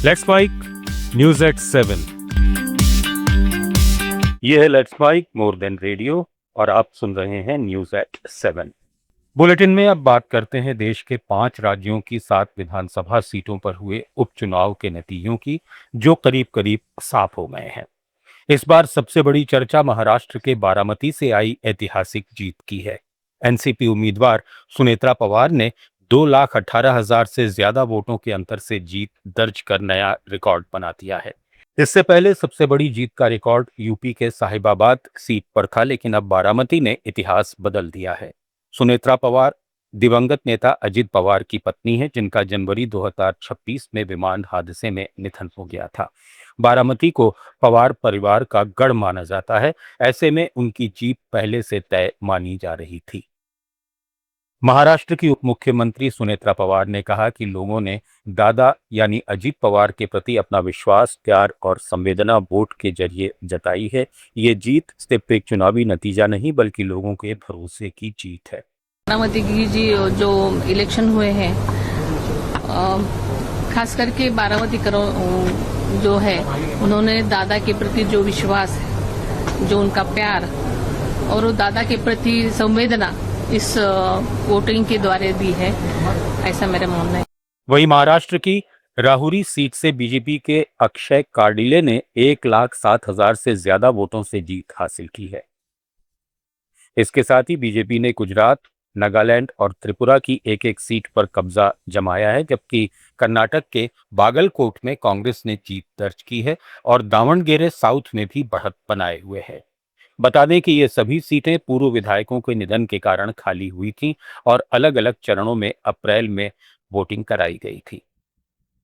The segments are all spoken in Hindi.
Let's mic news at 7। ये है let's mic more than radio और आप सुन रहे हैं न्यूज एट 7। बुलेटिन में अब बात करते हैं देश के 5 राज्यों की 7 विधानसभा सीटों पर हुए उपचुनाव के नतीजों की, जो करीब करीब साफ हो गए हैं। इस बार सबसे बड़ी चर्चा महाराष्ट्र के बारामती से आई ऐतिहासिक जीत की है। एनसीपी उम्मीदवार सुनेत्रा पवार ने 2,18,000 से ज्यादा वोटों के अंतर से जीत दर्ज कर नया रिकॉर्ड बना दिया है। इससे पहले सबसे बड़ी जीत का रिकॉर्ड यूपी के साहिबाबाद सीट पर था, लेकिन अब बारामती ने इतिहास बदल दिया है। सुनेत्रा पवार दिवंगत नेता अजित पवार की पत्नी है, जिनका जनवरी 2026 में विमान हादसे में निधन हो गया था। बारामती को पवार परिवार का गढ़ माना जाता है। ऐसे में उनकी जीत पहले से तय मानी जा रही थी। महाराष्ट्र की उप मुख्यमंत्री सुनेत्रा पवार ने कहा कि लोगों ने दादा यानी अजित पवार के प्रति अपना विश्वास, प्यार और संवेदना वोट के जरिए जताई है। ये जीत सिर्फ एक चुनावी नतीजा नहीं, बल्कि लोगों के भरोसे की जीत है। बारामती की जो इलेक्शन हुए हैं, खास करके बारामती जो है, उन्होंने दादा के प्रति जो विश्वास है, जो उनका प्यार और वो दादा के प्रति संवेदना इस वोटिंग के द्वारा दी है, ऐसा मेरा मानना है। वहीं महाराष्ट्र की राहुरी सीट से बीजेपी के अक्षय कार्डिले ने 1,07,000 से ज्यादा वोटों से जीत हासिल की है। इसके साथ ही बीजेपी ने गुजरात, नागालैंड और त्रिपुरा की एक एक सीट पर कब्जा जमाया है, जबकि कर्नाटक के बागलकोट में कांग्रेस ने जीत दर्ज की है और दावणगेरे साउथ में भी बढ़त बनाए हुए है। बता दें कि ये सभी सीटें पूर्व विधायकों के निधन के कारण खाली हुई थीं और अलग अलग चरणों में अप्रैल में वोटिंग कराई गई थी।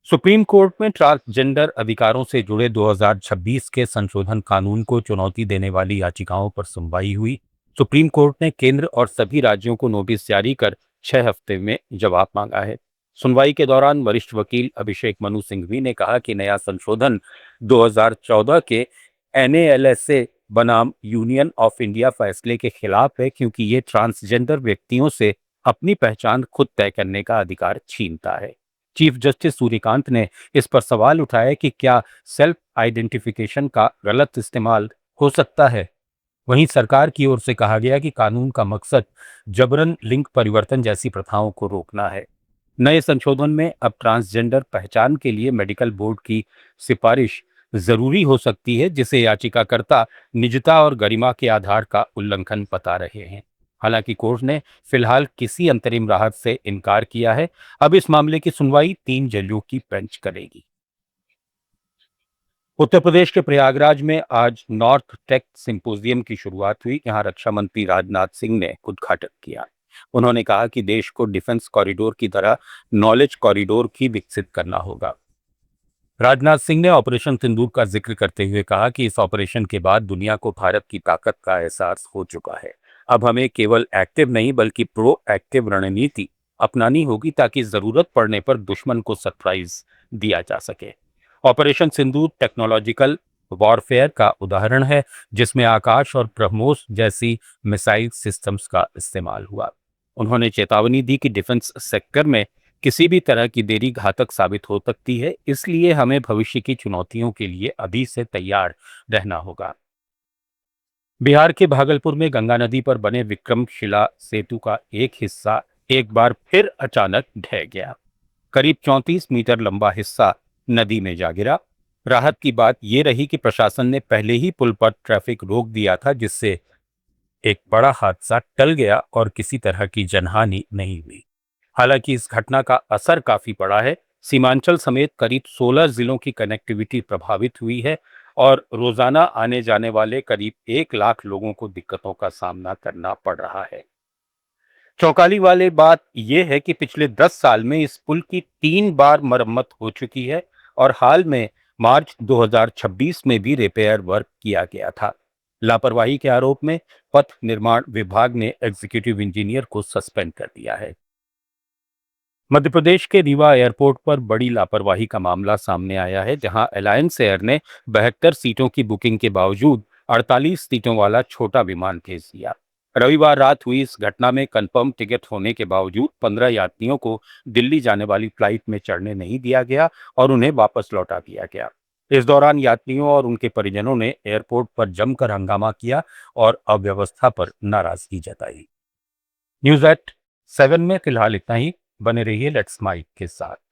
सुप्रीम कोर्ट में ट्रांसजेंडर अधिकारों से जुड़े 2026 के संशोधन कानून को चुनौती देने वाली याचिकाओं पर सुनवाई हुई। सुप्रीम कोर्ट ने केंद्र और सभी राज्यों को नोटिस जारी कर 6 हफ्ते में जवाब मांगा है। सुनवाई के दौरान वरिष्ठ वकील अभिषेक मनु सिंघवी ने कहा कि नया संशोधन 2014 के NALSA बनाम यूनियन ऑफ इंडिया फैसले के खिलाफ है, क्योंकि ये ट्रांसजेंडर व्यक्तियों से अपनी पहचान खुद तय करने का अधिकार छीनता है। चीफ जस्टिस सूर्यकांत ने इस पर सवाल उठाया कि क्या सेल्फ आइडेंटिफिकेशन का गलत इस्तेमाल हो सकता है। वहीं सरकार की ओर से कहा गया कि कानून का मकसद जबरन लिंग परिवर्तन जैसी प्रथाओं को रोकना है। नए संशोधन में अब ट्रांसजेंडर पहचान के लिए मेडिकल बोर्ड की सिफारिश जरूरी हो सकती है, जिसे याचिकाकर्ता निजता और गरिमा के आधार का उल्लंघन बता रहे हैं। हालांकि कोर्ट ने फिलहाल किसी अंतरिम राहत से इनकार किया है। अब इस मामले की सुनवाई 3 जजों की बेंच करेगी। उत्तर प्रदेश के प्रयागराज में आज नॉर्थ टेक सिंपोजियम की शुरुआत हुई। यहां रक्षा मंत्री राजनाथ सिंह ने उद्घाटन किया। उन्होंने कहा कि देश को डिफेंस कॉरिडोर की तरह नॉलेज कॉरिडोर भी विकसित करना होगा। राजनाथ सिंह ने ऑपरेशन सिंदूर का जिक्र करते हुए कहा कि इस ऑपरेशन के बाद दुनिया को भारत की ताकत का एहसास हो चुका है। अब हमें केवल एक्टिव नहीं बल्कि प्रो एक्टिव रणनीति अपनानी होगी, ताकि जरूरत पड़ने पर दुश्मन को सरप्राइज दिया जा सके। ऑपरेशन सिंदूर टेक्नोलॉजिकल वॉरफेयर का उदाहरण है, जिसमें आकाश और ब्रह्मोस जैसी मिसाइल सिस्टम्स का इस्तेमाल हुआ। उन्होंने चेतावनी दी कि डिफेंस सेक्टर में किसी भी तरह की देरी घातक साबित हो सकती है, इसलिए हमें भविष्य की चुनौतियों के लिए अभी से तैयार रहना होगा। बिहार के भागलपुर में गंगा नदी पर बने विक्रमशिला सेतु का एक हिस्सा एक बार फिर अचानक ढह गया। करीब 34 मीटर लंबा हिस्सा नदी में जा गिरा। राहत की बात यह रही कि प्रशासन ने पहले ही पुल पर ट्रैफिक रोक दिया था, जिससे एक बड़ा हादसा टल गया और किसी तरह की जनहानि नहीं हुई। हालांकि इस घटना का असर काफी बड़ा है। सीमांचल समेत करीब 16 जिलों की कनेक्टिविटी प्रभावित हुई है और रोजाना आने जाने वाले करीब 1 लाख लोगों को दिक्कतों का सामना करना पड़ रहा है। चौंकाने वाली बात यह है कि पिछले 10 साल में इस पुल की 3 बार मरम्मत हो चुकी है और हाल में मार्च 2026 में भी रिपेयर वर्क किया गया था। लापरवाही के आरोप में पथ निर्माण विभाग ने एग्जीक्यूटिव इंजीनियर को सस्पेंड कर दिया है। मध्य प्रदेश के रीवा एयरपोर्ट पर बड़ी लापरवाही का मामला सामने आया है, जहां अलायंस एयर ने 72 सीटों की बुकिंग के बावजूद 48 सीटों वाला छोटा विमान भेज दिया। रविवार रात हुई इस घटना में कंफर्म टिकट होने के बावजूद 15 यात्रियों को दिल्ली जाने वाली फ्लाइट में चढ़ने नहीं दिया गया और उन्हें वापस लौटा दिया गया। इस दौरान यात्रियों और उनके परिजनों ने एयरपोर्ट पर जमकर हंगामा किया और अव्यवस्था पर नाराजगी जताई। न्यूज एट 7 में फिलहाल इतना ही। बने रहिए लेट्स माइक के साथ।